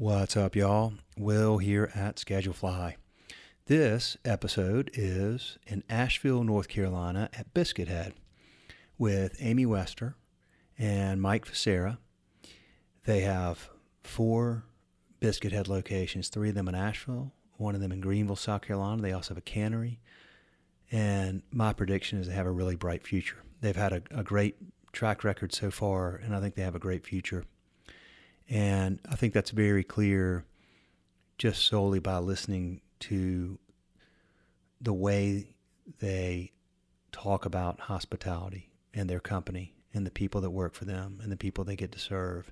What's up, y'all? Will here at Schedule Fly. This episode is in Asheville, North Carolina at Biscuit Head with Amy Wester and Mike Fisera. They have 4 Biscuit Head locations, 3 of them in Asheville, 1 of them in Greenville, South Carolina. They also have a cannery. And my prediction is they have a really bright future. They've had a great track record so far, and I think they have a great future. And I think that's very clear just solely by listening to the way they talk about hospitality and their company and the people that work for them and the people they get to serve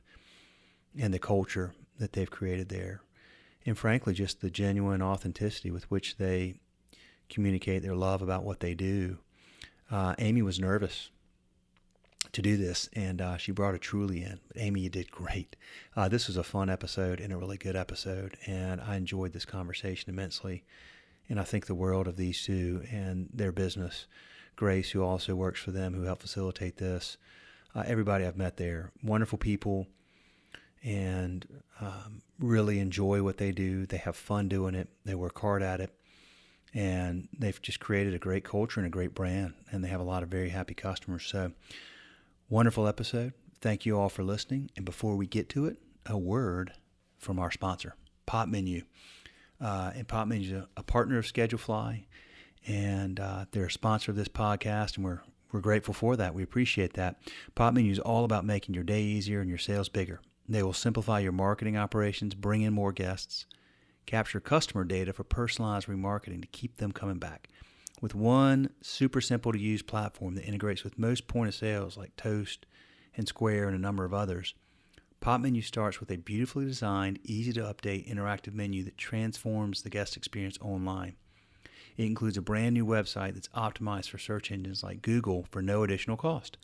and the culture that they've created there. And frankly, just the genuine authenticity with which they communicate their love about what they do. Amy was nervous to do this, and she brought it truly in. But Amy, you did great. This was a fun episode and a really good episode, and I enjoyed this conversation immensely. And I think the world of these two and their business. Grace, who also works for them, who helped facilitate this. Everybody I've met there, wonderful people, and really enjoy what they do. They have fun doing it. They work hard at it. And they've just created a great culture and a great brand, and they have a lot of very happy customers. So, wonderful episode. Thank you all for listening. And before we get to it, a word from our sponsor, Pop Menu. And Pop Menu is a partner of Schedule Fly, and they're a sponsor of this podcast, and we're grateful for that. We appreciate that. Pop Menu is all about making your day easier and your sales bigger. They will simplify your marketing operations, bring in more guests, capture customer data for personalized remarketing to keep them coming back. With one super simple to use platform that integrates with most point of sales like Toast and Square and a number of others, Pop Menu starts with a beautifully designed, easy to update interactive menu that transforms the guest experience online. It includes a brand new website that's optimized for search engines like Google for no additional cost,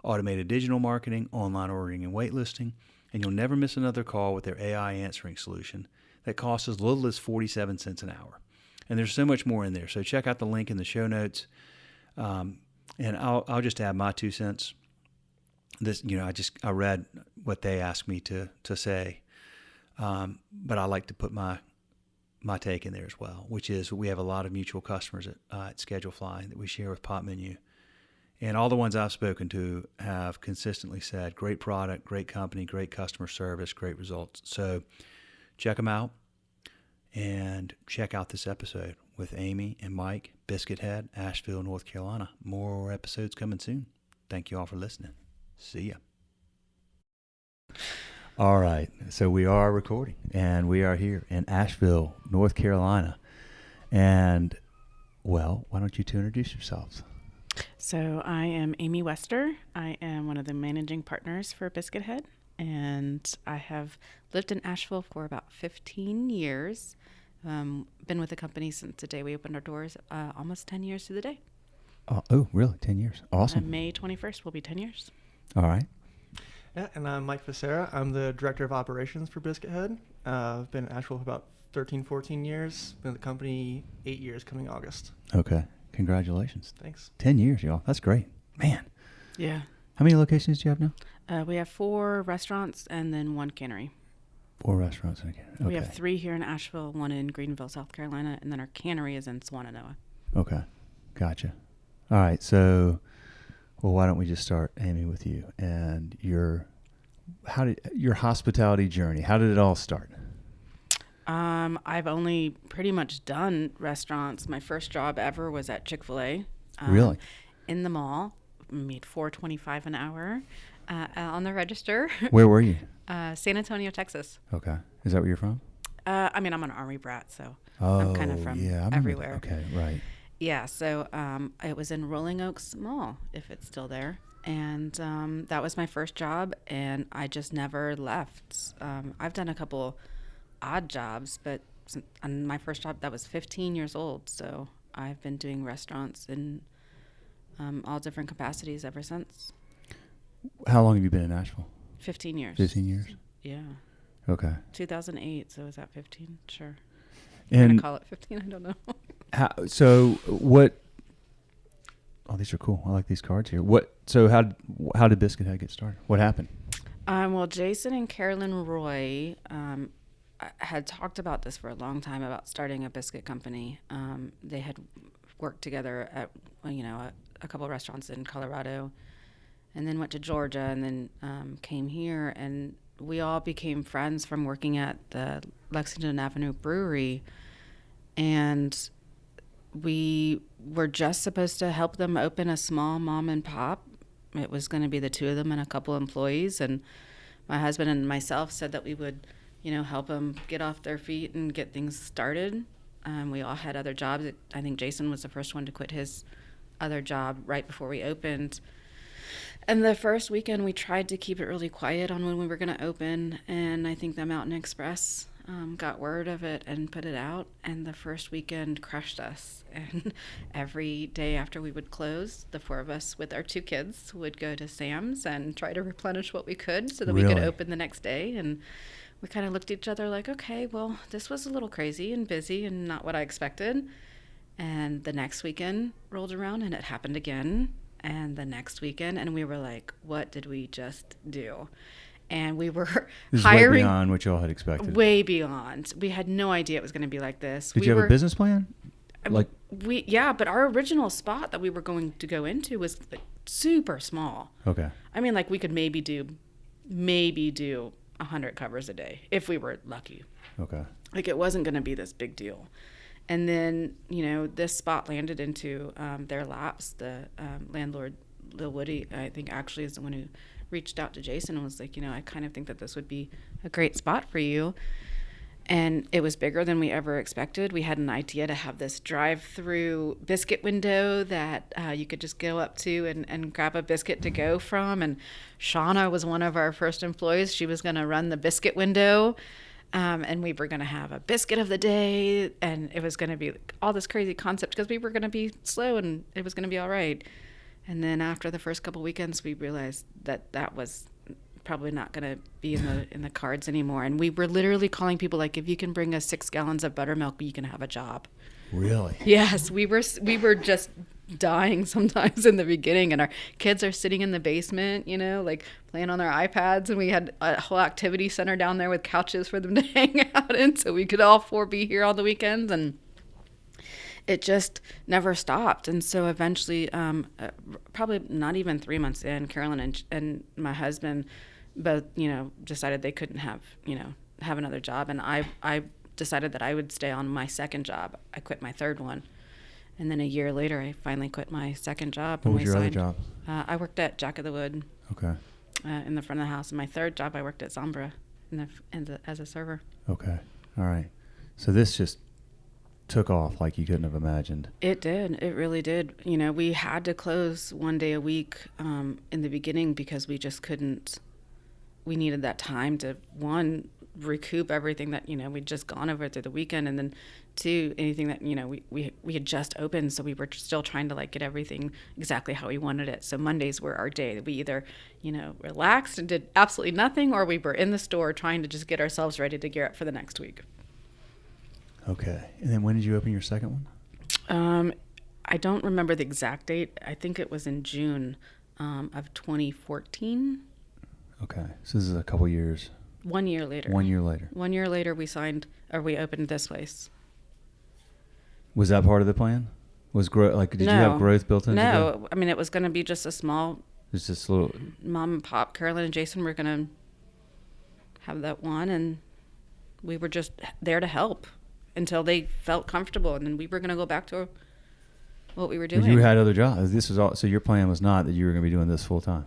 automated digital marketing, online ordering and waitlisting, and you'll never miss another call with their AI answering solution that costs as little as 47 cents an hour. And there's so much more in there. So check out the link in the show notes. And I'll just add my 2 cents. This, I read what they asked me to say. But I like to put my take in there as well, which is we have a lot of mutual customers at Schedule Fly that we share with Pop Menu. And all the ones I've spoken to have consistently said, great product, great company, great customer service, great results. So check them out and check out this episode with Amy and Mike, Biscuit Head, Asheville, North Carolina. More episodes coming soon. Thank you all for listening. See ya. All right. So we are recording, and we are here in Asheville, North Carolina. And, well, why don't you two introduce yourselves? So I am Amy Wester. I am one of the managing partners for Biscuit Head. And I have lived in Asheville for about 15 years. Been with the company since the day we opened our doors, almost 10 years to the day. Oh, really? 10 years. Awesome. May 21st will be 10 years. All right. Yeah, and I'm Mike Fisera. I'm the Director of Operations for Biscuit Head. I've been in Asheville for about 13, 14 years. Been with the company 8 years coming August. Okay. Congratulations. Thanks. 10 years, y'all. That's great. Man. Yeah. How many locations do you have now? We have 4 restaurants and then 1 cannery. 4 restaurants and a cannery. Okay. We have 3 here in Asheville, 1 in Greenville, South Carolina, and then our cannery is in Swannanoa. Okay. Gotcha. All right. So, well, why don't we just start, Amy, with you and your hospitality journey? How did it all start? I've only pretty much done restaurants. My first job ever was at Chick-fil-A. Really? In the mall. Made $4.25 an hour on the register. Where were you? San Antonio, Texas. Okay. Is that where you're from? I'm an Army brat, so I'm kind of from everywhere. Okay, right. Yeah, so it was in Rolling Oaks Mall, if it's still there. And that was my first job, and I just never left. I've done a couple odd jobs, but on my first job, that was 15 years old. So I've been doing restaurants in all different capacities ever since. How long have you been in Asheville? 15 years. 15 years? Yeah. Okay. 2008, so is that 15? Sure. And I'm going to call it 15, I don't know. So what... Oh, these are cool. I like these cards here. So how did Biscuit Head get started? What happened? Well, Jason and Carolyn Roy had talked about this for a long time about starting a biscuit company. They had worked together at, a couple of restaurants in Colorado, and then went to Georgia, and then came here, and we all became friends from working at the Lexington Avenue Brewery, and we were just supposed to help them open a small mom and pop. It was going to be the two of them and a couple employees, and my husband and myself said that we would, help them get off their feet and get things started. We all had other jobs. I think Jason was the first one to quit his other job right before we opened. And the first weekend, we tried to keep it really quiet on when we were going to open, and I think the Mountain Express got word of it and put it out, and the first weekend crushed us. And every day after we would close, the four of us with our two kids would go to Sam's and try to replenish what we could so that we could open the next day. And we kind of looked at each other like, okay, well, this was a little crazy and busy and not what I expected. And the next weekend rolled around, and it happened again. And the next weekend, and we were like, what did we just do? And we were this hiring. Way beyond what y'all had expected. Way beyond. We had no idea it was going to be like this. Did you have a business plan? But our original spot that we were going to go into was like super small. Okay. I mean, like we could maybe do 100 covers a day if we were lucky. Okay. Like it wasn't going to be this big deal. And then, this spot landed into their laps. The landlord, Lil Woody, I think actually is the one who reached out to Jason and was like, I kind of think that this would be a great spot for you. And it was bigger than we ever expected. We had an idea to have this drive-through biscuit window that you could just go up to and grab a biscuit to go from. And Shauna was one of our first employees. She was going to run the biscuit window. And we were going to have a biscuit of the day, and it was going to be all this crazy concept because we were going to be slow and it was going to be all right. And then after the first couple weekends, we realized that was probably not going to be in the cards anymore. And we were literally calling people like, if you can bring us 6 gallons of buttermilk, you can have a job. Really? Yes, we were just dying sometimes in the beginning, and our kids are sitting in the basement, like playing on their iPads, and we had a whole activity center down there with couches for them to hang out in, so we could all 4 be here on the weekends, and it just never stopped. And so eventually, probably not even 3 months in, Carolyn and my husband both, decided they couldn't have another job, and I decided that I would stay on my second job. I quit my third one. And then a year later, I finally quit my second job. What was your other job? I worked at Jack of the Wood. Okay. In the front of the house. And my third job, I worked at Zambra as a server. Okay. All right. So this just took off like you couldn't have imagined. It did. It really did. We had to close 1 day a week in the beginning because we just couldn't. We needed that time to, one, recoup everything that we'd just gone over through the weekend, and then two, anything that we had just opened, so we were still trying to get everything exactly how we wanted it. So Mondays were our day. We either relaxed and did absolutely nothing, or we were in the store trying to just get ourselves ready to gear up for the next week. Okay. And then when did you open your second one? I don't remember the exact date. I think it was in June of 2014. Okay, so this is a couple years. 1 year later. 1 year later. 1 year later, we opened this place. Was that part of the plan? Did you have growth built into it? No, I mean, it was going to be just a small. It's just little. Mom and Pop, Carolyn and Jason were going to have that one, and we were just there to help until they felt comfortable, and then we were going to go back to what we were doing. But you had other jobs. This was all. So your plan was not that you were going to be doing this full time.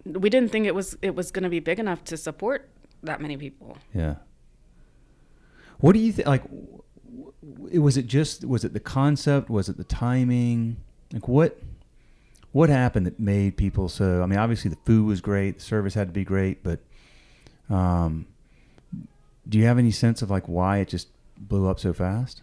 We didn't think it was going to be big enough to support that many people. Yeah. What do you think? Was it the concept? Was it the timing? What happened that made people so? I mean, obviously the food was great, the service had to be great, but do you have any sense of why it just blew up so fast?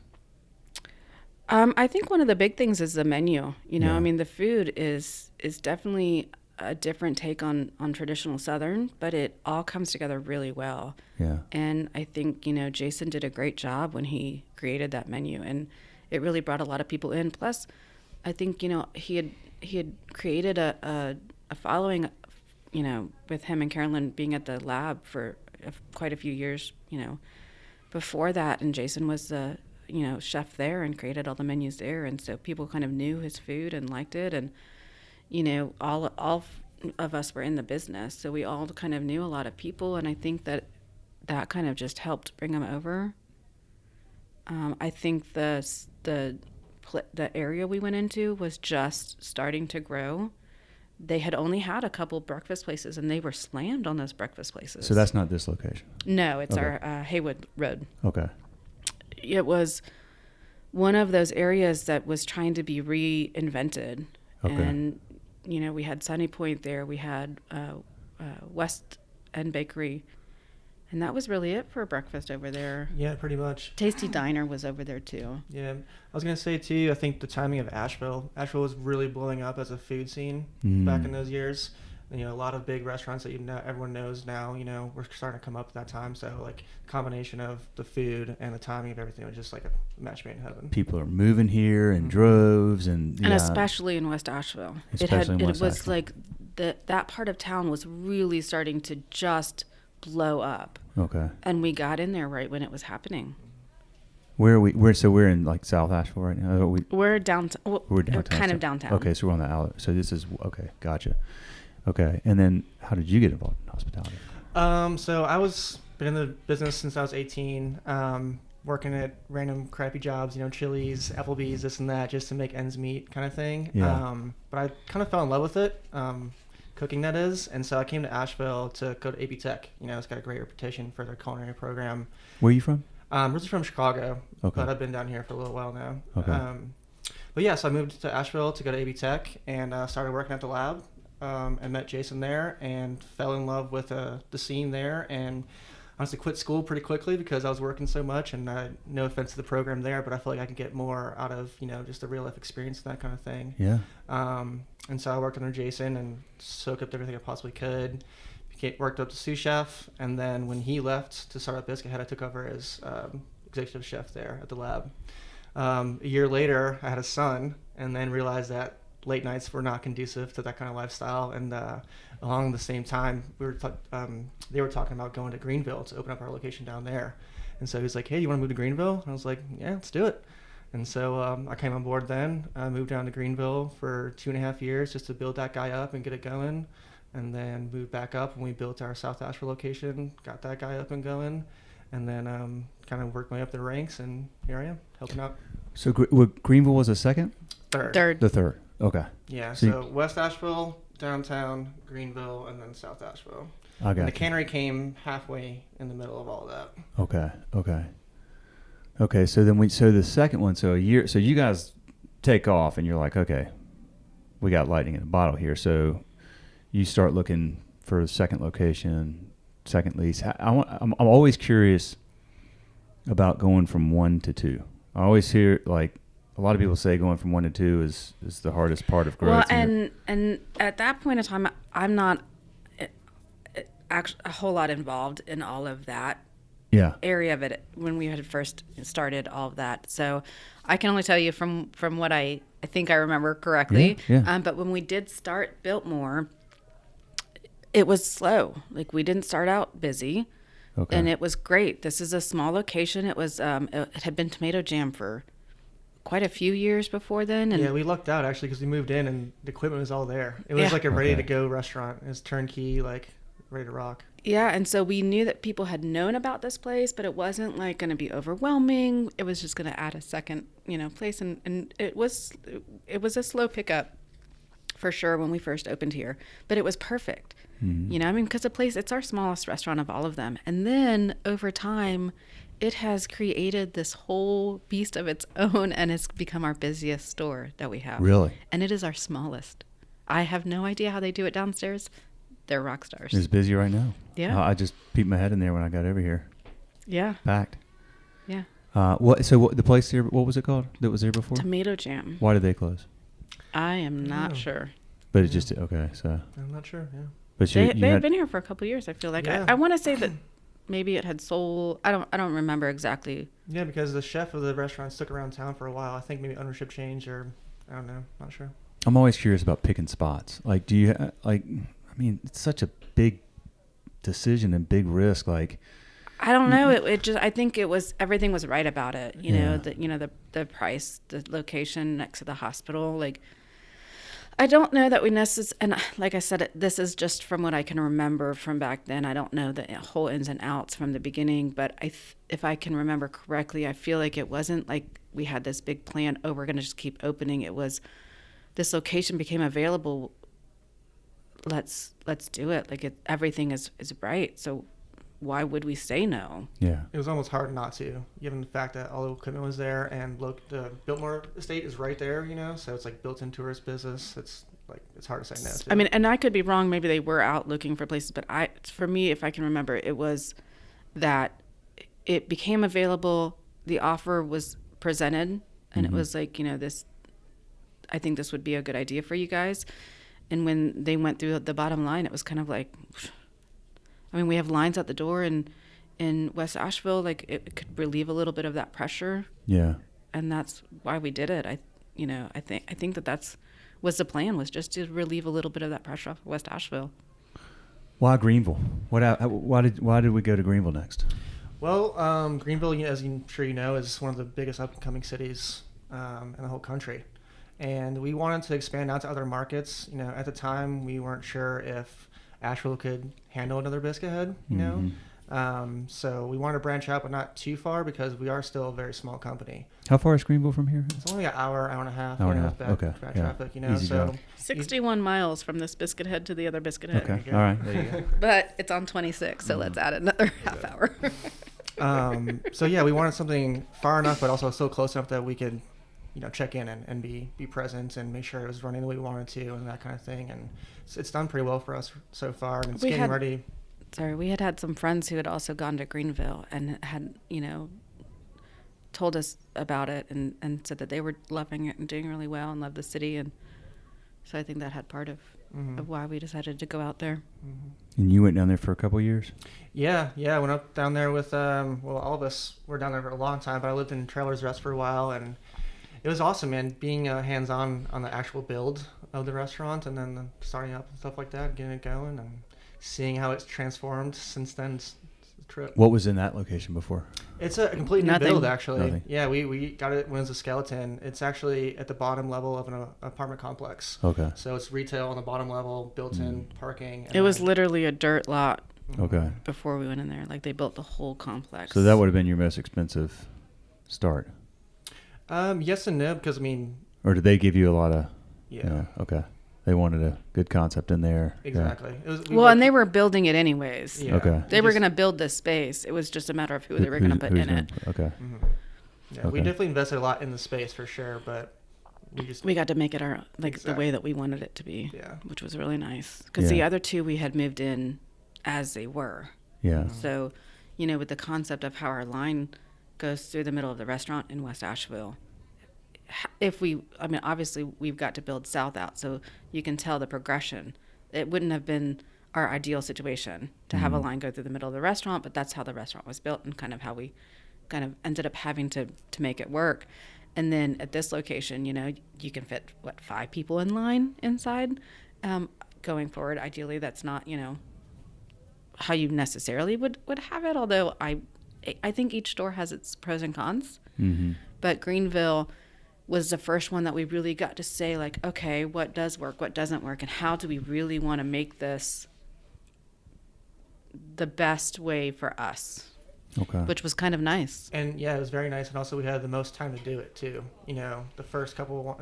I think one of the big things is the menu. Yeah. I mean, the food is definitely a different take on traditional Southern, but it all comes together really well. Yeah. And I think, Jason did a great job when he created that menu, and it really brought a lot of people in. Plus, I think, he had created a following, with him and Carolyn being at the lab for quite a few years, before that, and Jason was the chef there and created all the menus there, and so people kind of knew his food and liked it, and all of us were in the business, so we all kind of knew a lot of people, and I think that kind of just helped bring them over. I think the area we went into was just starting to grow. They had only had a couple breakfast places, and they were slammed on those breakfast places. So that's not this location? No, it's our Haywood Road. Okay. It was one of those areas that was trying to be reinvented. Okay. And, we had Sunny Point there. We had West End Bakery. And that was really it for breakfast over there. Yeah, pretty much. Tasty Diner was over there, too. Yeah. I was going to say, too, I think the timing of Asheville was really blowing up as a food scene back in those years. And, a lot of big restaurants that everyone knows now, were starting to come up at that time. So, like, combination of the food and the timing of everything was just like a match made in heaven. People are moving here in droves. And especially in West Asheville. It was like that part of town was really starting to just blow up. Okay. And we got in there right when it was happening. Where are we? We're in like South Asheville right now. We're downtown. Well, we're downtown. Kind of downtown. Okay, so we're on the outlet. So this is okay. Gotcha. Okay, and then how did you get involved in hospitality? So I was been in the business since I was 18. Working at random crappy jobs, Chili's, Applebee's, this and that, just to make ends meet, kind of thing. Yeah. But I kind of fell in love with it. Cooking, that is, and so I came to Asheville to go to AB Tech. It's got a great reputation for their culinary program. Where are you from? Originally from Chicago, okay. But I've been down here for a little while now. Okay. But yeah, so I moved to Asheville to go to AB Tech and started working at the lab. And met Jason there and fell in love with the scene there, and honestly quit school pretty quickly because I was working so much, and no offense to the program there, but I feel like I can get more out of just the real life experience and that kind of thing. Yeah. And so I worked under Jason and soaked up everything I possibly could. Worked up to sous chef, and then when he left to start up Biscuit Head, I took over as executive chef there at the lab. A year later, I had a son, and then realized that late nights were not conducive to that kind of lifestyle. And along the same time, they were talking about going to Greenville to open up our location down there. And so he was like, "Hey, you want to move to Greenville?" And I was like, "Yeah, let's do it." And so I came on board then. I moved down to Greenville for 2.5 years just to build that guy up and get it going. And then moved back up when we built our South Asheville location, got that guy up and going. And then kind of worked my way up the ranks, and here I am, helping out. So Greenville was a second? Third. The third. Okay. Yeah, so West Asheville, downtown, Greenville, and then South Asheville. I got and the you. cannery came halfway in the middle of all of that. Okay. So then the second one, so a year, so you guys take off and you're like, okay, we got lightning in a bottle here. So you start looking for a second location, second lease. I'm always curious about going from 1 to 2. I always hear like a lot of people say going from 1 to 2 is the hardest part of growth. Well, and at that point in time, I'm not actually a whole lot involved in all of that area of it when we had first started all of that. So I can only tell you from what I think I remember correctly. Yeah. But when we did start Biltmore, it was slow. Like, we didn't start out busy. Okay. And it was great. This is a small location. It was it had been tomato jam for quite a few years before then. And yeah, we lucked out actually because we moved in and the equipment was all there. It was like a ready to go restaurant. It was turnkey, like ready to rock. Yeah, and so we knew that people had known about this place, but it wasn't like going to be overwhelming. It was just going to add a second, place, and it was a slow pickup for sure when we first opened here, but it was perfect. Mm-hmm. Because the place, it's our smallest restaurant of all of them. And then over time, it has created this whole beast of its own, and it's become our busiest store that we have. Really? And it is our smallest. I have no idea how they do it downstairs. They're rock stars. It's busy right now. Yeah. I just peeped my head in there when I got over here. Yeah. Packed. Yeah. The place here, what was it called that was there before? Tomato Jam. Why did they close? I am not sure. But it just, okay, so. I'm not sure, yeah. But they had been here for a couple of years, I feel like. Yeah. I want to say that maybe it had sold. I don't remember exactly. Yeah, because the chef of the restaurant stuck around town for a while. I think maybe ownership changed, or I don't know, not sure. I'm always curious about picking spots. Like, do you, it's such a big decision and big risk. Like, I don't know. It just, I think everything was right about it. You know, Yeah. the price, the location next to the hospital. Like, I don't know that we necessarily, and like I said, this is just from what I can remember from back then. I don't know the whole ins and outs from the beginning, but if I can remember correctly, I feel like it wasn't like we had this big plan, oh, we're going to just keep opening. It was, this location became available. Let's do it. Like, everything is bright. So why would we say no? Yeah. It was almost hard not to, given the fact that all the equipment was there, and the Biltmore estate is right there, so it's like built-in tourist business. It's hard to say no to. I mean, and I could be wrong. Maybe they were out looking for places, but for me, if I can remember, it was that it became available. The offer was presented, and it was like, this, I think this would be a good idea for you guys. And when they went through the bottom line, it was kind of like, I mean, we have lines at the door in West Asheville. Like, it could relieve a little bit of that pressure. Yeah. And that's why we did it. I think that was the plan, was just to relieve a little bit of that pressure off of West Asheville. Why Greenville? Why did we go to Greenville next? Well, Greenville, as I'm sure you know, is one of the biggest up-and-coming cities in the whole country. And we wanted to expand out to other markets. At the time, we weren't sure if Asheville could handle another Biscuit Head, so we wanted to branch out, but not too far, because we are still a very small company. How far is Greenville from here? It's only an hour and a half. Hour and a half. Bad, Okay. bad Yeah. traffic, Easy so drive. 61 miles from this Biscuit Head to the other Biscuit Head. Okay. All right. There you go. But it's on 26, so let's add another half hour. So yeah, we wanted something far enough, but also so close enough that we could, check in and be present and make sure it was running the way we wanted to and that kind of thing. And it's done pretty well for us so far, and it's getting ready. Sorry, we had some friends who had also gone to Greenville and had, told us about it and said that they were loving it and doing really well and loved the city. And so I think that had part of why we decided to go out there. Mm-hmm. And you went down there for a couple of years? Yeah. I went up down there with, all of us were down there for a long time, but I lived in Trailers Rest for a while, and it was awesome, man, being hands-on on the actual build of the restaurant, and then starting up and stuff like that, getting it going, and seeing how it's transformed since then. It's a trip. What was in that location before? It's a complete new Nothing. build, actually. Nothing. Yeah, we got it when it was a skeleton. It's actually at the bottom level of an apartment complex. Okay. So it's retail on the bottom level, built-in parking. And It was literally a dirt lot Okay. before we went in there. Like, they built the whole complex. So that would have been your most expensive start? Yes and no, because, Or did they give you a lot of... yeah. Okay. They wanted a good concept in there. Exactly. And they were building it anyways. Yeah. Okay. They were going to build this space. It was just a matter of who they were going to put in it. Okay. Mm-hmm. Yeah, Okay. we definitely invested a lot in the space for sure, but We got to make it our the Exactly. way that we wanted it to be, yeah. which was really nice. Because the other two we had moved in as they were. Yeah. So, with the concept of how our line goes through the middle of the restaurant in West Asheville, obviously we've got to build south out, so you can tell the progression. It wouldn't have been our ideal situation to have a line go through the middle of the restaurant, but that's how the restaurant was built and kind of how we kind of ended up having to make it work. And then at this location, you can fit, 5 people in line inside. Going forward, ideally, that's not, how you necessarily would have it, although I think each store has its pros and cons. Mm-hmm. But Greenville was the first one that we really got to say, like, okay, what does work, what doesn't work, and how do we really want to make this the best way for us? Okay. Which was kind of nice. And yeah, it was very nice, and also we had the most time to do it too. The first couple,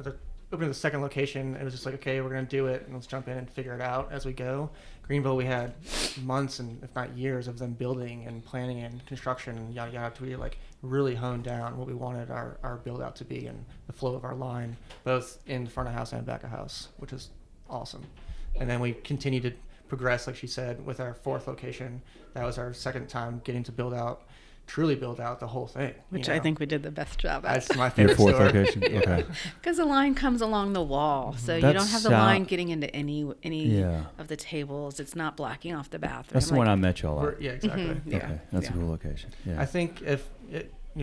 opening the second location, it was just like, okay, we're gonna do it, and let's jump in and figure it out as we go. Greenville, we had months and if not years of them building and planning and construction and yada yada to really really hone down what we wanted our build out to be and the flow of our line, both in front of house and back of house, which is awesome. And then we continued to progress, like she said, with our fourth location. That was our second time getting to truly build out the whole thing. Which I think we did the best job at. That's my Your favorite fourth store. location? Yeah. Okay. Because the line comes along the wall, so you That's don't have the line getting into any of the tables. It's not blocking off the bathroom. That's the one I met y'all at. Yeah, exactly. Yeah. Okay. That's Yeah. a cool location. Yeah. I think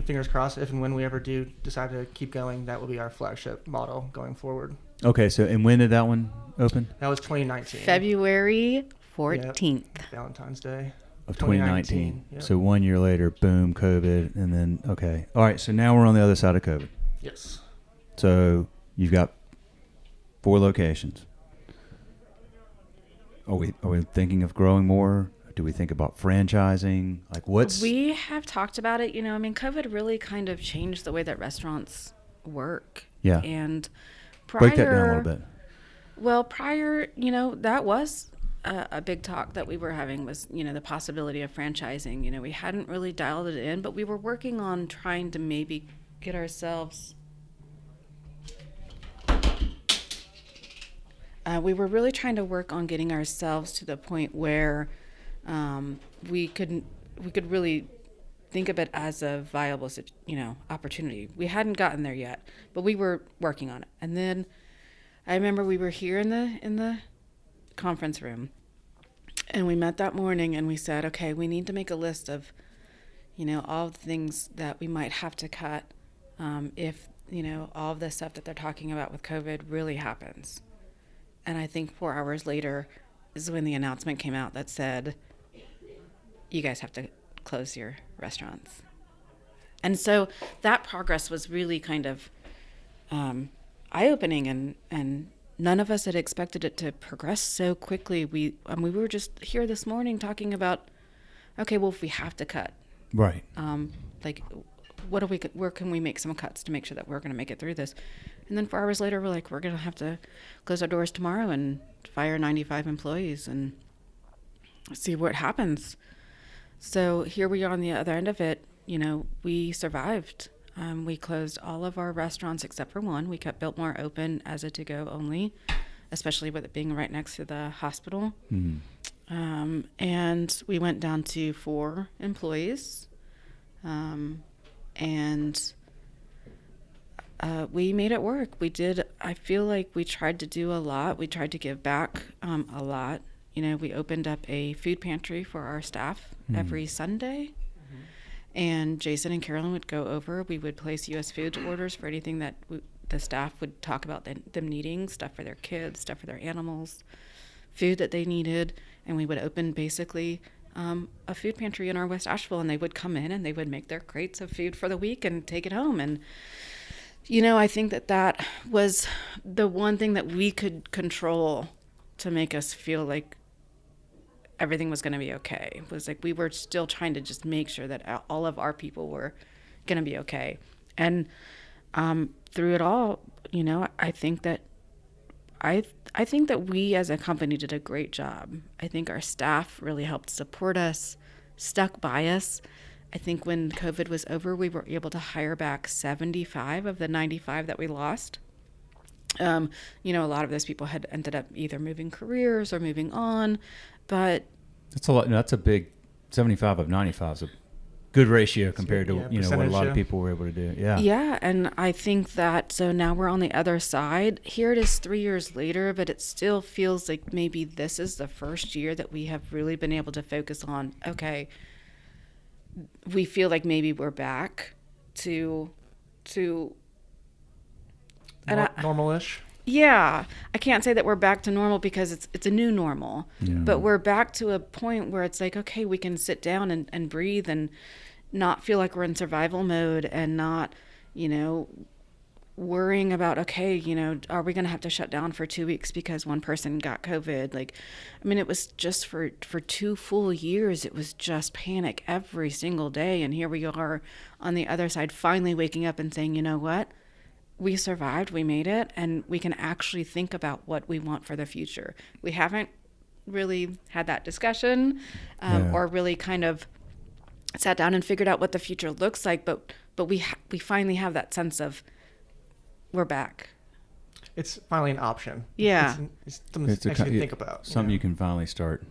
fingers crossed, if and when we ever do decide to keep going, that will be our flagship model going forward. Okay. So, and when did that one open? That was 2019. February 14th. Valentine's Day. of 2019. 2019, yep. So 1 year later, boom, COVID, and then okay. All right, so now we're on the other side of COVID. Yes. So you've got 4 locations. Are we thinking of growing more? Do we think about franchising? Like what's We have talked about it. I mean, COVID really kind of changed the way that restaurants work. Yeah. And prior, break that down a little bit. Well, prior, that was a big talk that we were having was, the possibility of franchising. We hadn't really dialed it in, but we were working on trying to maybe get ourselves. We were really trying to work on getting ourselves to the point where we could really think of it as a viable, opportunity. We hadn't gotten there yet, but we were working on it. And then I remember we were here in the conference room, and we met that morning, and we said, okay, we need to make a list of, all the things that we might have to cut if all of the stuff that they're talking about with COVID really happens. And I think 4 hours later is when the announcement came out that said, you guys have to close your restaurants. And so that progress was really kind of eye-opening, and none of us had expected it to progress so quickly. We were just here this morning talking about, okay, well, if we have to cut, right? Where can we make some cuts to make sure that we're going to make it through this? And then 4 hours later, we're like, we're going to have to close our doors tomorrow and fire 95 employees and see what happens. So here we are on the other end of it. We survived. We closed all of our restaurants except for one. We kept Biltmore open as a to-go only, especially with it being right next to the hospital. Mm-hmm. And we went down to 4 employees. And we made it work. I feel like we tried to do a lot. We tried to give back a lot. We opened up a food pantry for our staff every Sunday. Mm-hmm. And Jason and Carolyn would go over. We would place U.S. food orders for anything that the staff would talk about them needing, stuff for their kids, stuff for their animals, food that they needed. And we would open basically a food pantry in our West Asheville, and they would come in and they would make their crates of food for the week and take it home. And I think that was the one thing that we could control to make us feel like everything was going to be okay. It was like we were still trying to just make sure that all of our people were going to be okay. And through it all, I think that we as a company did a great job. I think our staff really helped support us, stuck by us. I think when COVID was over, we were able to hire back 75 of the 95 that we lost. A lot of those people had ended up either moving careers or moving on, but that's a lot. That's a big 75 of 95 is a good ratio compared to what a lot of people were able to do. Yeah. Yeah, and I think that so now we're on the other side. Here it is 3 years later, but it still feels like maybe this is the first year that we have really been able to focus on, okay, we feel like maybe we're back to normal-ish. Yeah, I can't say that we're back to normal because it's a new normal, but we're back to a point where it's like, okay, we can sit down and breathe and not feel like we're in survival mode and not, worrying about, okay, are we going to have to shut down for 2 weeks because one person got COVID? It was just for 2 full years, it was just panic every single day. And here we are on the other side, finally waking up and saying, you know what? We survived, we made it, and we can actually think about what we want for the future. We haven't really had that discussion or really kind of sat down and figured out what the future looks like, but we finally have that sense of we're back. It's finally an option. Yeah. It's something to actually think about. Something you can finally start.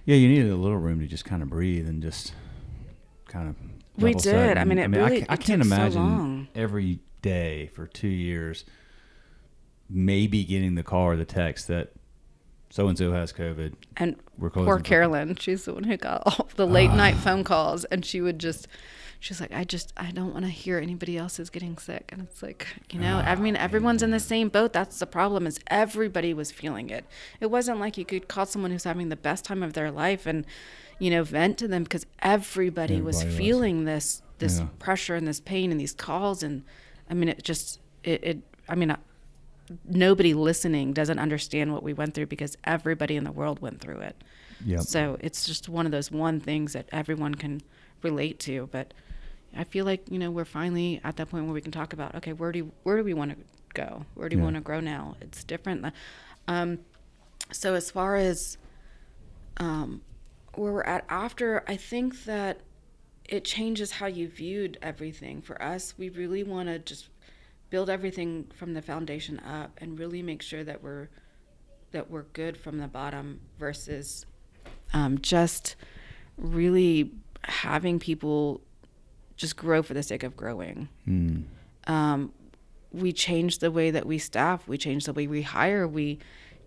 Yeah, you needed a little room to just kind of breathe and just kind of we did. I can't imagine every day for 2 years maybe getting the call or the text that so-and-so has COVID. And poor Carolyn, she's the one who got all the late night phone calls, and she's like, I don't want to hear anybody else is getting sick. And it's like, everyone's in the same boat. That's the problem, is everybody was feeling it. It wasn't like you could call someone who's having the best time of their life and, vent to them, because everybody was feeling this Yeah. pressure and this pain and these calls. And I mean, nobody listening doesn't understand what we went through, because everybody in the world went through it. Yep. So it's just one of those things that everyone can relate to. But I feel like, we're finally at that point where we can talk about, okay, where do we want to go? Where do we want to grow now? It's different. So as far as where we're at after, I think that it changes how you viewed everything. For us, we really want to just build everything from the foundation up and really make sure that we're good from the bottom, versus just really having people just grow for the sake of growing. We changed the way that we staff. We changed the way we hire. We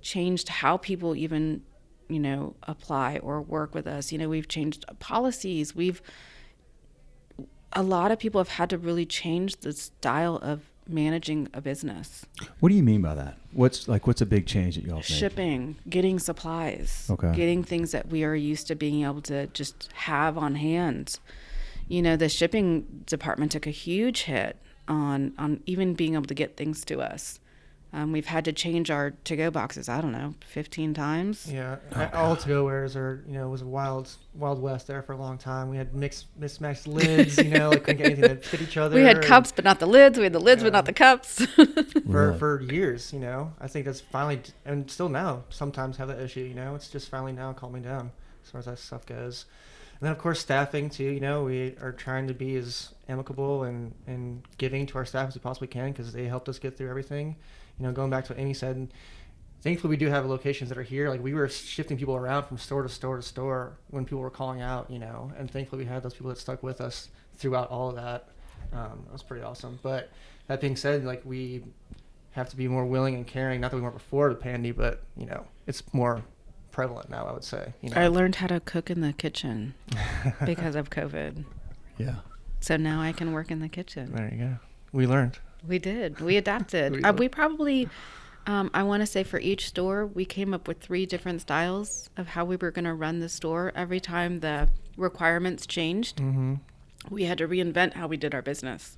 changed how people even, apply or work with us. We've changed policies. A lot of people have had to really change the style of managing a business. What do you mean by that? What's a big change that y'all made? Shipping, getting supplies, getting things that we are used to being able to just have on hand. The shipping department took a huge hit on even being able to get things to us. We've had to change our to-go boxes, 15 times. Yeah, all to-go-wares was a wild west there for a long time. We had mismatched lids, couldn't get anything that fit each other. We had cups, but not the lids. We had the lids, but not the cups. for years, I think that's finally, and still now, sometimes have that issue, it's just finally now calming down as far as that stuff goes. And then, of course, staffing, too, we are trying to be as amicable and giving to our staff as we possibly can, because they helped us get through everything. Going back to what Amy said, thankfully we do have locations that are here. Like, we were shifting people around from store to store to store when people were calling out, and thankfully we had those people that stuck with us throughout all of that. That was pretty awesome. But that being said, like, we have to be more willing and caring. Not that we weren't before the pandy, but, it's more prevalent now, I would say. I learned how to cook in the kitchen because of COVID. Yeah. So now I can work in the kitchen. There you go. We learned. We did. We adapted. We probably, I want to say for each store, we came up with 3 different styles of how we were going to run the store. Every time the requirements changed, we had to reinvent how we did our business.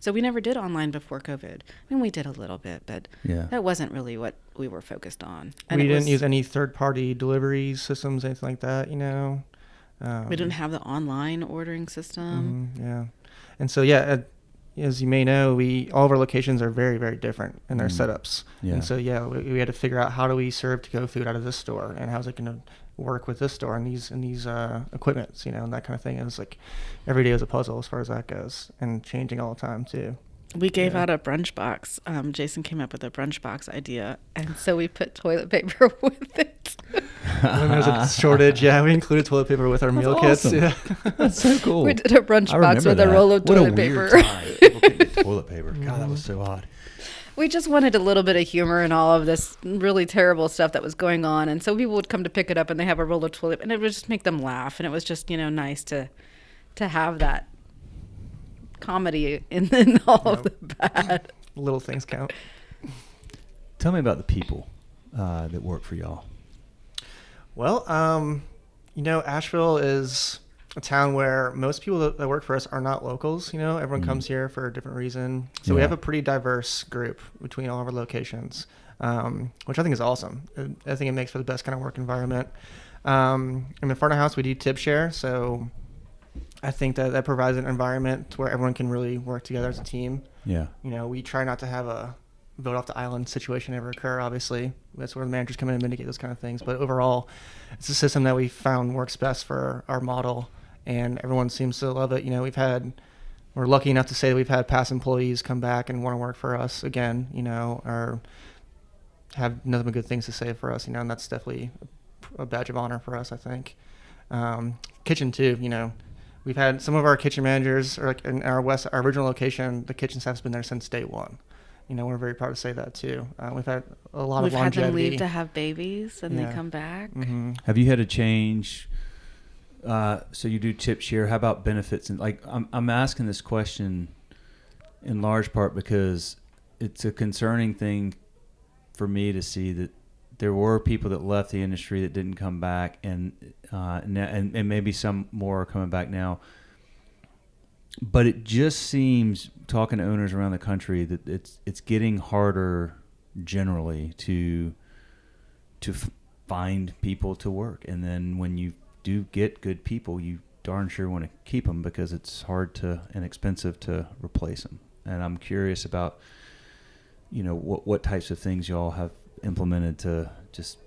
So we never did online before COVID. I mean, we did a little bit, but that wasn't really what we were focused on. And we didn't use any third-party delivery systems, anything like that, we didn't have the online ordering system. Yeah. And so, as you may know, all of our locations are very, very different in their setups. Yeah. And so, we had to figure out, how do we serve to-go food out of this store, and how's it going to work with this store and these equipments, and that kind of thing. It was like every day was a puzzle as far as that goes, and changing all the time too. We gave out a brunch box. Jason came up with a brunch box idea, and so we put toilet paper with it. When there was a shortage, we included toilet paper with our meal kits. Yeah. That's so cool. We did a brunch box with a roll of toilet paper. What a weird time. People couldn't get toilet paper. God, that was so odd. We just wanted a little bit of humor in all of this really terrible stuff that was going on, and so people would come to pick it up, and they have a roll of toilet, and it would just make them laugh, and it was just nice to have that comedy in all of the bad. Little things count. Tell me about the people that work for y'all. Well, Asheville is a town where most people that work for us are not locals. Everyone comes here for a different reason. So we have a pretty diverse group between all of our locations, which I think is awesome. I think it makes for the best kind of work environment. In the front of house, we do tip share. So I think that provides an environment where everyone can really work together as a team. Yeah. We try not to have a vote off the island situation ever occur, obviously. That's where the managers come in and mitigate those kind of things. But overall, it's a system that we found works best for our model, and everyone seems to love it. We're lucky enough to say that we've had past employees come back and want to work for us again, or have nothing but good things to say for us, and that's definitely a badge of honor for us, I think. Kitchen too, we've had some of our kitchen managers, or like in our original location, the kitchen staff's been there since day one. We're very proud to say that too. We've had a lot of longevity. We've had them leave to have babies, and they come back. Mm-hmm. Have you had to change? So you do tip share. How about benefits? And I'm asking this question in large part because it's a concerning thing for me to see that there were people that left the industry that didn't come back, and maybe some more are coming back now. But it just seems, talking to owners around the country, that it's getting harder generally to find people to work. And then when you do get good people, you darn sure want to keep them because it's hard and expensive to replace them. And I'm curious about, what types of things y'all have implemented to just,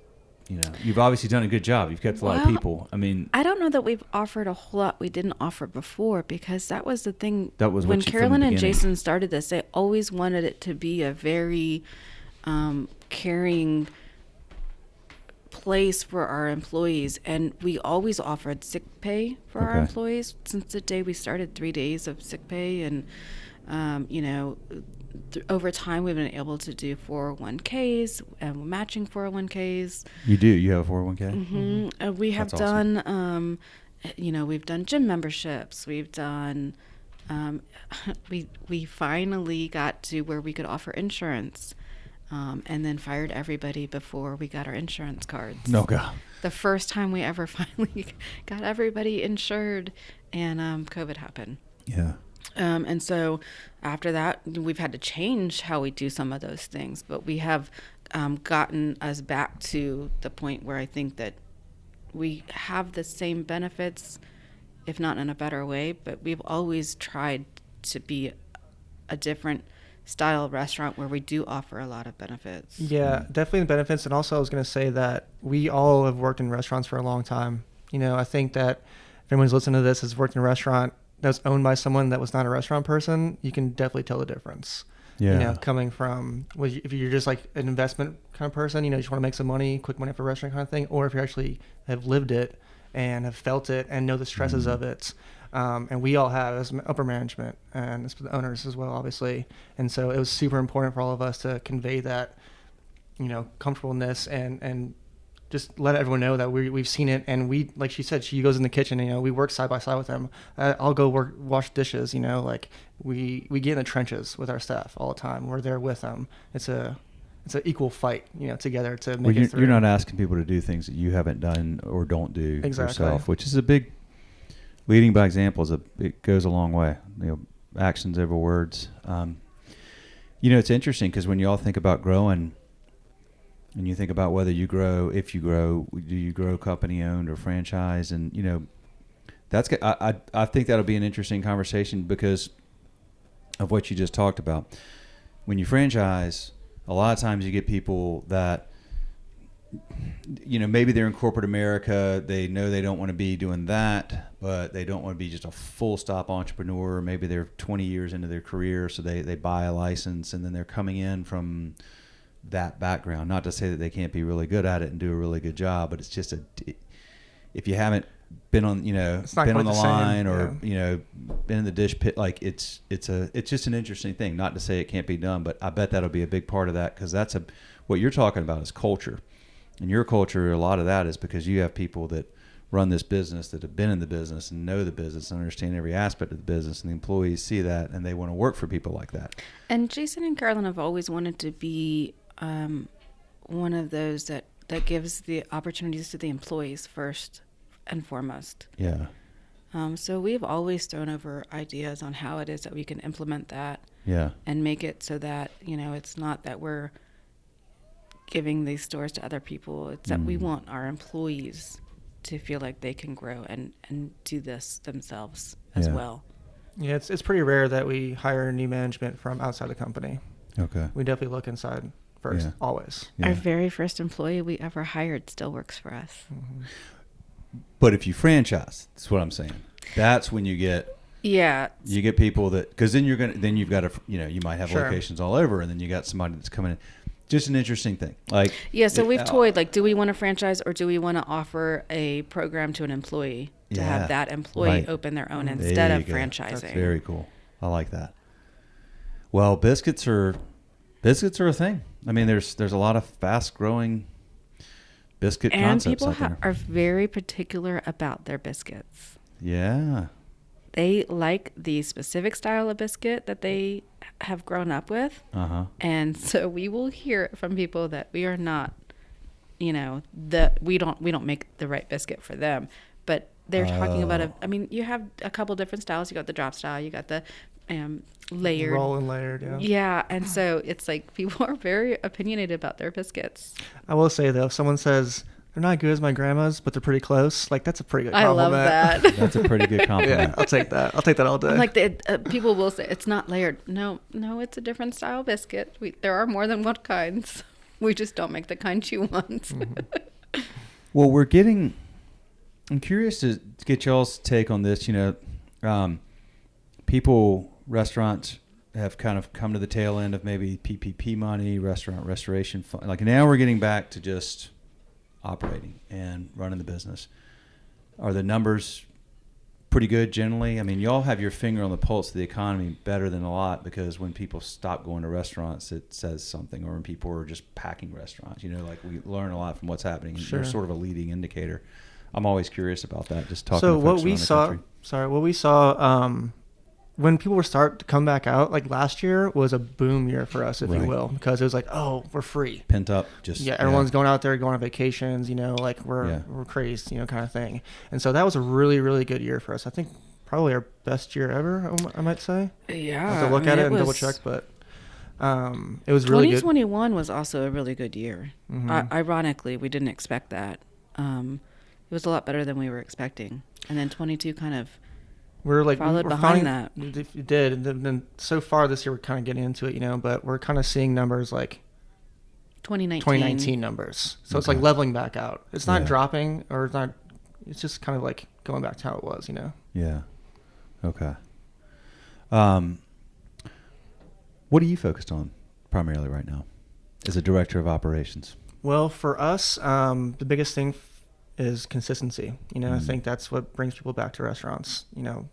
you've obviously done a good job. You've kept a lot of people. I mean, I don't know that we've offered a whole lot we didn't offer before, because that was the thing. That was when Carolyn and Jason started this, they always wanted it to be a very caring place for our employees, and we always offered sick pay for our employees since the day we started. 3 days of sick pay, and over time we've been able to do 401ks and matching 401ks. You have a 401k? Mm-hmm. We have done awesome. We've done gym memberships, we've done we finally got to where we could offer insurance. And then fired everybody before we got our insurance cards. No God. The first time we ever finally got everybody insured, and COVID happened. Yeah. And so after that, we've had to change how we do some of those things, but we have gotten us back to the point where I think that we have the same benefits, if not in a better way, but we've always tried to be a different style restaurant where we do offer a lot of benefits. Yeah, definitely the benefits. And also I was going to say that we all have worked in restaurants for a long time. I think that if anyone's listening to this has worked in a restaurant that's owned by someone that was not a restaurant person, you can definitely tell the difference. Yeah. Coming from, if you're just like an investment kind of person, you just want to make some money, quick money for a restaurant kind of thing, or if you actually have lived it and have felt it and know the stresses of it. And we all have as upper management, and as the owners as well, obviously. And so it was super important for all of us to convey that, comfortableness and just let everyone know that we've seen it. And we, like she said, she goes in the kitchen and, we work side by side with them. I'll go wash dishes, like we get in the trenches with our staff all the time. We're there with them. It's an equal fight, together to make it through. You're not asking people to do things that you haven't done or don't do yourself, which is a big, leading by example it goes a long way. Actions over words. It's interesting because when you all think about growing, and you think about whether you grow, if you grow, do you grow company owned or franchise, and that's I think that'll be an interesting conversation because of what you just talked about. When you franchise, a lot of times you get people that, maybe they're in corporate America. They know they don't want to be doing that, but they don't want to be just a full stop entrepreneur. Maybe they're 20 years into their career, so they buy a license, and then they're coming in from that background. Not to say that they can't be really good at it and do a really good job, but it's just if you haven't been on, been on the line or, been in the dish pit, like it's just an interesting thing. Not to say it can't be done, but I bet that'll be a big part of that, because what you're talking about is culture. And your culture, a lot of that is because you have people that run this business that have been in the business and know the business and understand every aspect of the business, and the employees see that and they want to work for people like that. And Jason and Carolyn have always wanted to be one of those that gives the opportunities to the employees first and foremost. Yeah. So we've always thrown over ideas on how it is that we can implement that. Yeah. And make it so that, it's not that we're giving these stores to other people. It's that we want our employees to feel like they can grow and do this themselves as well. Yeah, it's pretty rare that we hire new management from outside the company. Okay. We definitely look inside first, always. Yeah. Our very first employee we ever hired still works for us. Mm-hmm. But if you franchise, that's what I'm saying. That's when you get you get people that, because then you've got you might have locations all over, and then you got somebody that's coming in. Just an interesting thing. So we've toyed, do we want to franchise, or do we want to offer a program to an employee to have that employee open their own instead of franchising? That's very cool. I like that. Well, biscuits are a thing. I mean, there's a lot of fast growing biscuit concepts out there. And people are very particular about their biscuits. Yeah. They like the specific style of biscuit that they have grown up with. Uh-huh. And so we will hear from people that we are not you know, we don't make the right biscuit for them. But they're talking about I mean, you have a couple different styles. You got the drop style, you got the layered, roll and layered. Yeah. Yeah, and so it's like people are very opinionated about their biscuits. I will say though, if someone says they're not good as my grandma's, but they're pretty close, like that's a pretty good I compliment. love that. That's a pretty good compliment. Yeah, I'll take that. I'll take that all day. I'm like people will say it's not layered. No, it's a different style biscuit. There are more than one kinds. We just don't make the kind you want. Mm-hmm. Well, I'm curious to get y'all's take on this. You know, restaurants have kind of come to the tail end of maybe PPP money, restaurant restoration fund. Like now we're getting back to just operating and running the business. Are the numbers pretty good generally? I mean, y'all have your finger on the pulse of the economy better than a lot, because when people stop going to restaurants, it says something, or when people are just packing restaurants, you know, like we learn a lot from what's happening. Sure. You're sort of a leading indicator. I'm always curious about that. Just talking So to folks what we saw when people were start to come back out, like last year was a boom year for us, if you will, because it was like, oh, we're free. Pent up, everyone's going out there, going on vacations, you know, like we're crazed, you know, kind of thing. And so that was a really, really good year for us. I think probably our best year ever, I might say. Yeah. I have to look at it and double check, but it was really good. 2021 was also a really good year. Mm-hmm. Ironically, we didn't expect that. It was a lot better than we were expecting. And then 22 kind of followed behind that. It did. And then so far this year, we're kind of getting into it, you know, but we're kind of seeing numbers like 2019 numbers. So it's like leveling back out. It's not dropping, or it's just kind of like going back to how it was, you know? Yeah. Okay. What are you focused on primarily right now as a director of operations? Well, for us, the biggest thing is consistency. You know, I think that's what brings people back to restaurants. You know,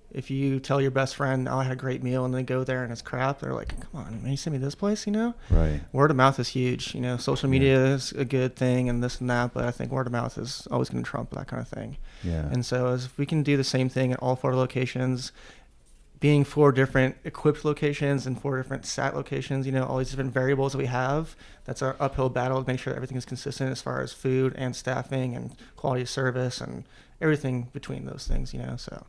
if you tell your best friend, oh, I had a great meal, and they go there and it's crap, they're like, come on, man, you send me this place, you know? Right. Word of mouth is huge. You know, social media is a good thing and this and that, but I think word of mouth is always going to trump that kind of thing. Yeah. And so if we can do the same thing at all 4 locations, being 4 different equipped locations and 4 different SAT locations, you know, all these different variables that we have, that's our uphill battle to make sure that everything is consistent as far as food and staffing and quality of service and everything between those things, you know. So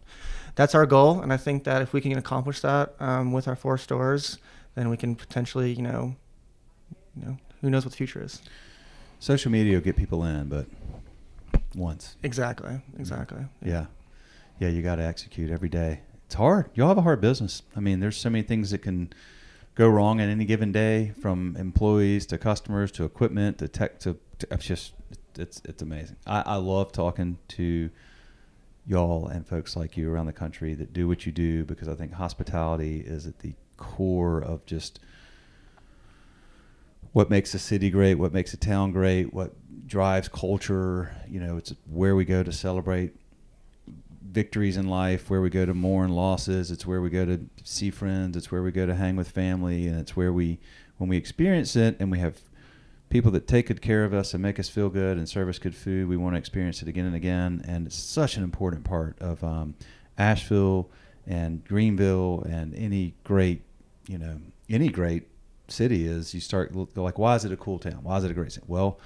that's our goal. And I think that if we can accomplish that with our 4 stores, then we can potentially, you know, who knows what the future is. Social media will get people in, but once. Exactly. Yeah. Yeah, you got to execute every day. It's hard. Y'all have a hard business. I mean, there's so many things that can go wrong on any given day, from employees to customers to equipment to tech to it's amazing. I love talking to y'all and folks like you around the country that do what you do, because I think hospitality is at the core of just what makes a city great, what makes a town great, what drives culture. You know, it's where we go to celebrate victories in life, where we go to mourn losses. It's where we go to see friends. It's where we go to hang with family. And it's where when we experience it and we have people that take good care of us and make us feel good and serve us good food, we want to experience it again and again. And it's such an important part of Asheville and Greenville and any great city is you start like, why is it a cool town? Why is it a great city? Well,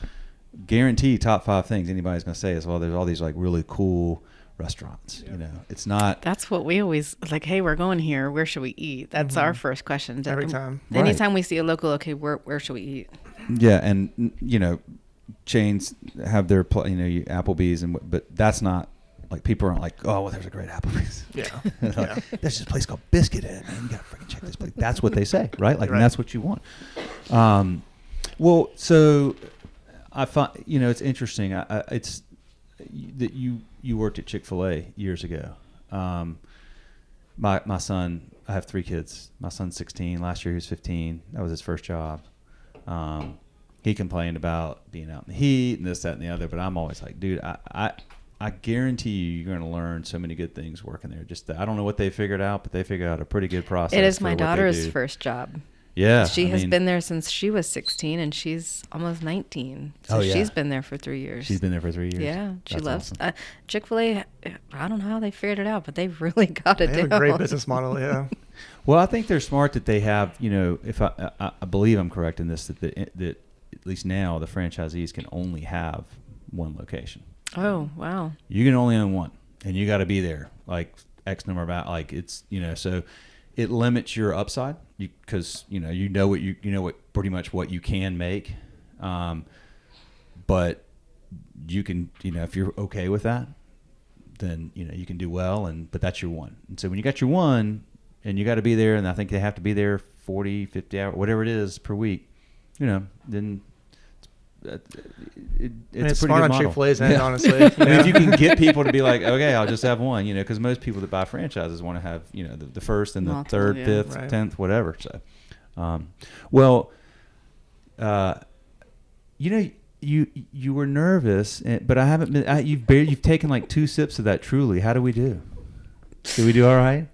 guarantee top 5 things anybody's going to say is, well, there's all these like really cool restaurants. You know, it's not. That's what we always like. Hey, we're going here. Where should we eat? That's our first question every time. Anytime we see a local, okay, where should we eat? Yeah, and you know, chains have their Applebee's, but that's not like, people aren't like, oh, well, there's a great Applebee's. Yeah. Like, there's this place called Biscuit, man. You gotta freaking check this place. That's what they say, right? Like, and that's what you want. Well, so I find, you know, it's interesting. It's that you worked at Chick-fil-A years ago. My son, I have 3 kids. My son's 16. Last year he was 15. That was his first job. He complained about being out in the heat and this, that, and the other. But I'm always like, dude, I guarantee you're going to learn so many good things working there. Just I don't know what they figured out, but they figured out a pretty good process. It is my daughter's first job. Yeah. She has been there since she was 16, and she's almost 19. So she's been there for 3 years. She's been there for 3 years. Yeah. She loves awesome. Chick-fil-A. I don't know how they figured it out, but they've really got it down. They have a great business model, yeah. Well, I think they're smart that they have, you know, if I believe I'm correct in this, that at least now, the franchisees can only have one location. Oh, wow. You can only own one, and you got to be there like X number of hours. Like it's, so it limits your upside because you know what pretty much what you can make, but you can, if you're okay with that, then you can do well, but that's your one. And so when you got your one, and you got to be there, and I think they have to be there 40, 50 hours, whatever it is per week, then it's a pretty smart good on model. Chick-fil-A's end, honestly. I mean, if you can get people to be like, okay, I'll just have one, because most people that buy franchises want to have, the first and the Multiple, third, yeah. fifth, Right. 10th, whatever. So, you were nervous, but I haven't been. You've taken like 2 sips of that Truly. How do we do? Did we do all right?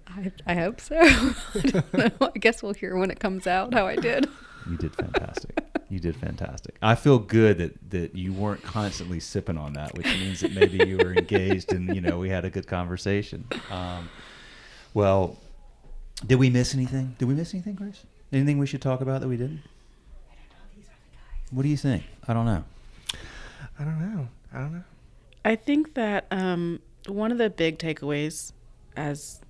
I hope so. I don't know. I guess we'll hear when it comes out how I did. You did fantastic. You did fantastic. I feel good that you weren't constantly sipping on that, which means that maybe you were engaged and, we had a good conversation. Well, did we miss anything? Did we miss anything, Grace? Anything we should talk about that we didn't? What do you think? I don't know. I don't know. I think that one of the big takeaways as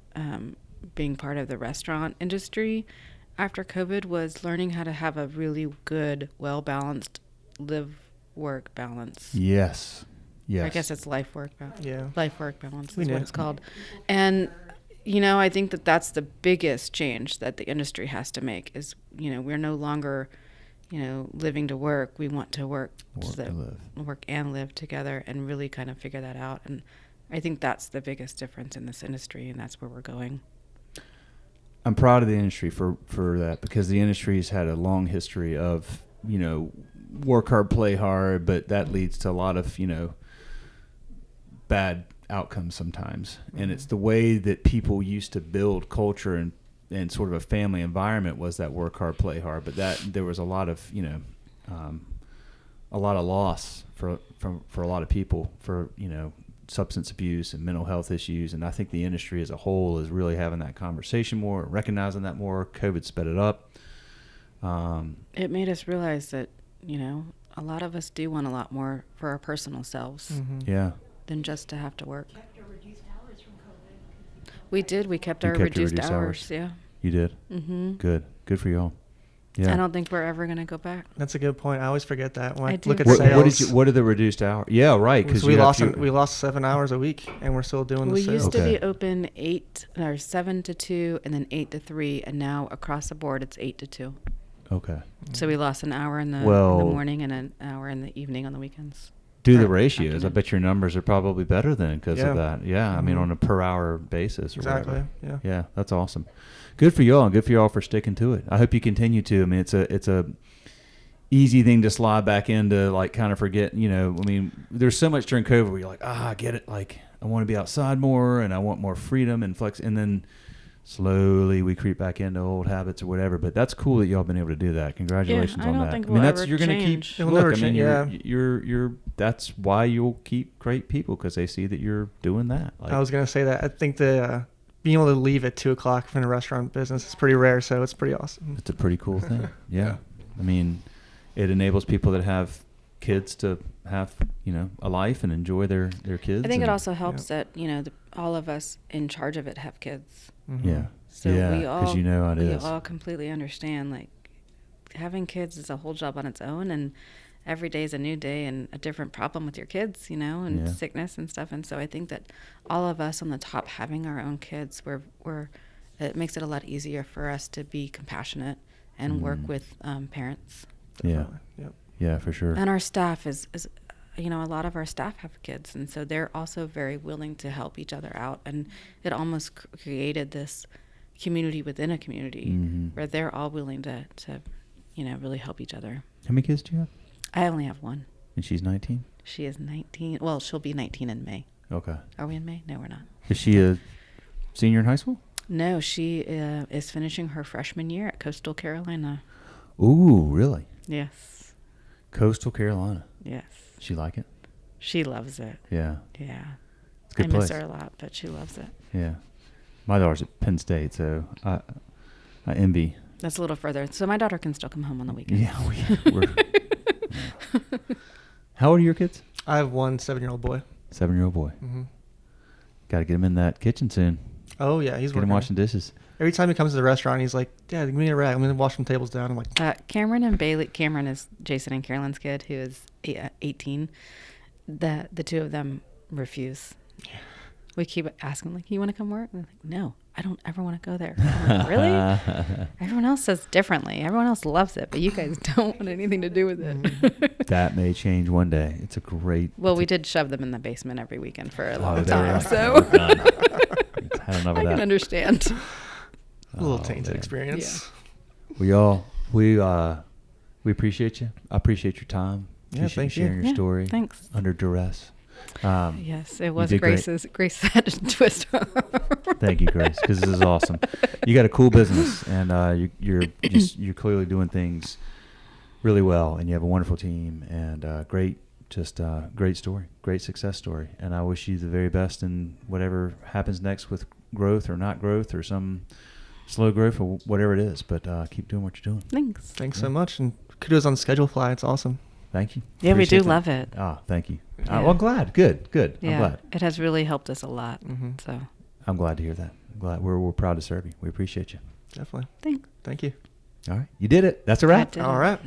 being part of the restaurant industry after COVID was learning how to have a really good, well-balanced live-work balance. Yes. I guess it's life-work balance. Yeah. Life-work balance We is what knew. it's called. And, I think that that's the biggest change that the industry has to make is, we're no longer, living to work. We want to work and live together and really kind of figure that out. And I think that's the biggest difference in this industry, and that's where we're going. I'm proud of the industry for that, because the industry has had a long history of, work hard, play hard, but that leads to a lot of, bad outcomes sometimes. And it's the way that people used to build culture and sort of a family environment was that work hard, play hard. But that there was a lot of, a lot of loss for a lot of people for, substance abuse and mental health issues. And I think the industry as a whole is really having that conversation more, recognizing that more. COVID sped it up. It made us realize that, a lot of us do want a lot more for our personal selves Yeah. than just to have to work. Kept your reduced hours from COVID. We did. We kept You our kept your reduced reduced hours. hours. Yeah. You did? Mm-hmm. Good for y'all. Yeah. I don't think we're ever going to go back. That's a good point. I always forget that when I, I do. look at What, sales. what are the reduced hours? Yeah, right. Because So we lost 7 hours a week, and we're still doing the We sales. used to Okay. be open 7 to 2 and then 8 to 3. And now across the board, it's 8 to 2. Okay. So we lost an hour in the Well- morning and an hour in the evening on the weekends. Do the Or ratios. I afternoon. bet your numbers are probably better then because of Yeah. that. Yeah. I mean, Mhm. on a per hour basis or Exactly. whatever. Yeah. Yeah, that's awesome. Good for y'all, and good for y'all for sticking to it. I hope you continue to. I mean, it's a easy thing to slide back into, like kind of forget. I mean, there's so much during COVID where you're like, I get it. Like, I want to be outside more, and I want more freedom and flex. And then slowly we creep back into old habits or whatever. But that's cool that y'all been able to do that. Congratulations I on don't that. think I mean, we'll that's ever you're gonna change. keep. It'll Look, never I mean, change, you're. That's why you'll keep great people because they see that you're doing that. Like, I was gonna say that. I think the being able to leave at 2:00 from the restaurant business is pretty rare, so it's pretty awesome. it's a pretty cool thing. Yeah. Yeah. I mean, it enables people that have kids to have, a life and enjoy their kids. I think it and- also helps that, all of us in charge of it have kids. Mhm. Yeah. So yeah, we all, how it we is. all completely understand, like, having kids is a whole job on its own, and every day is a new day and a different problem with your kids, and Yeah. sickness and stuff. And so I think that all of us on the top having our own kids, it makes it a lot easier for us to be compassionate and work Mhm. with parents. Yeah. Definitely. Yep. Yeah, for sure. And our staff is a lot of our staff have kids, and so they're also very willing to help each other out. And it almost created this community within a community Mhm. where they're all willing to really help each other. How many kids do you have? I only have one. And she's 19? She is 19. Well, she'll be 19 in May. Okay. Are we in May? No, we're not. Is she a senior in high school? No, she is finishing her freshman year at Coastal Carolina. Ooh, really? Yes. Coastal Carolina. Yes. She like it? She loves it. Yeah. Yeah. It's a good I miss place. her a lot, but she loves it. Yeah. My daughter's at Penn State, so I envy. That's a little further. So my daughter can still come home on the weekends. Yeah, we're How old are your kids? I have one 7-year-old boy. 7-year-old boy. Mm-hmm. Got to get him in that kitchen soon. Oh yeah, he's Get him working. washing dishes. Every time he comes to the restaurant, he's like, "Dad, give me a rag. I'm gonna wash some tables down." I'm like, Cameron and Bailey. Cameron is Jason and Carolyn's kid, who is 18. The two of them refuse. We keep asking, like, "You want to come work?" And they're like, "No, I don't ever want to go there." I'm like, really? Everyone else says differently. Everyone else loves it, but you guys don't want anything to do with it. That may change one day. It's a great. Well, we did shove them in the basement every weekend for a Oh, long they were time, like, so "We're done." Had enough I of can that. understand. a little Oh, tainted man. experience. We appreciate you. I appreciate your time. Yeah, Appreciate thank you you. sharing your Yeah, story thanks. under duress. Yes, it was did great. Grace had to twist. Thank you, Grace, because this is awesome. You got a cool business, and you're clearly doing things really well, and you have a wonderful team, and great story, great success story. And I wish you the very best in whatever happens next with growth or not growth or some slow growth or whatever it is. But keep doing what you're doing. Thanks. Thanks so much, and kudos on Schedule Fly. It's awesome. Thank you. Yeah, we do Appreciate that. love it. Ah, thank you. Yeah. Well, I'm glad. Good. I'm Yeah, glad. it has really helped us a lot. Mm-hmm. So I'm glad to hear that. I'm glad we're proud to serve you. We appreciate you. Definitely. thanks. Thank you. All right. You did it. That's a wrap. I did All it. right.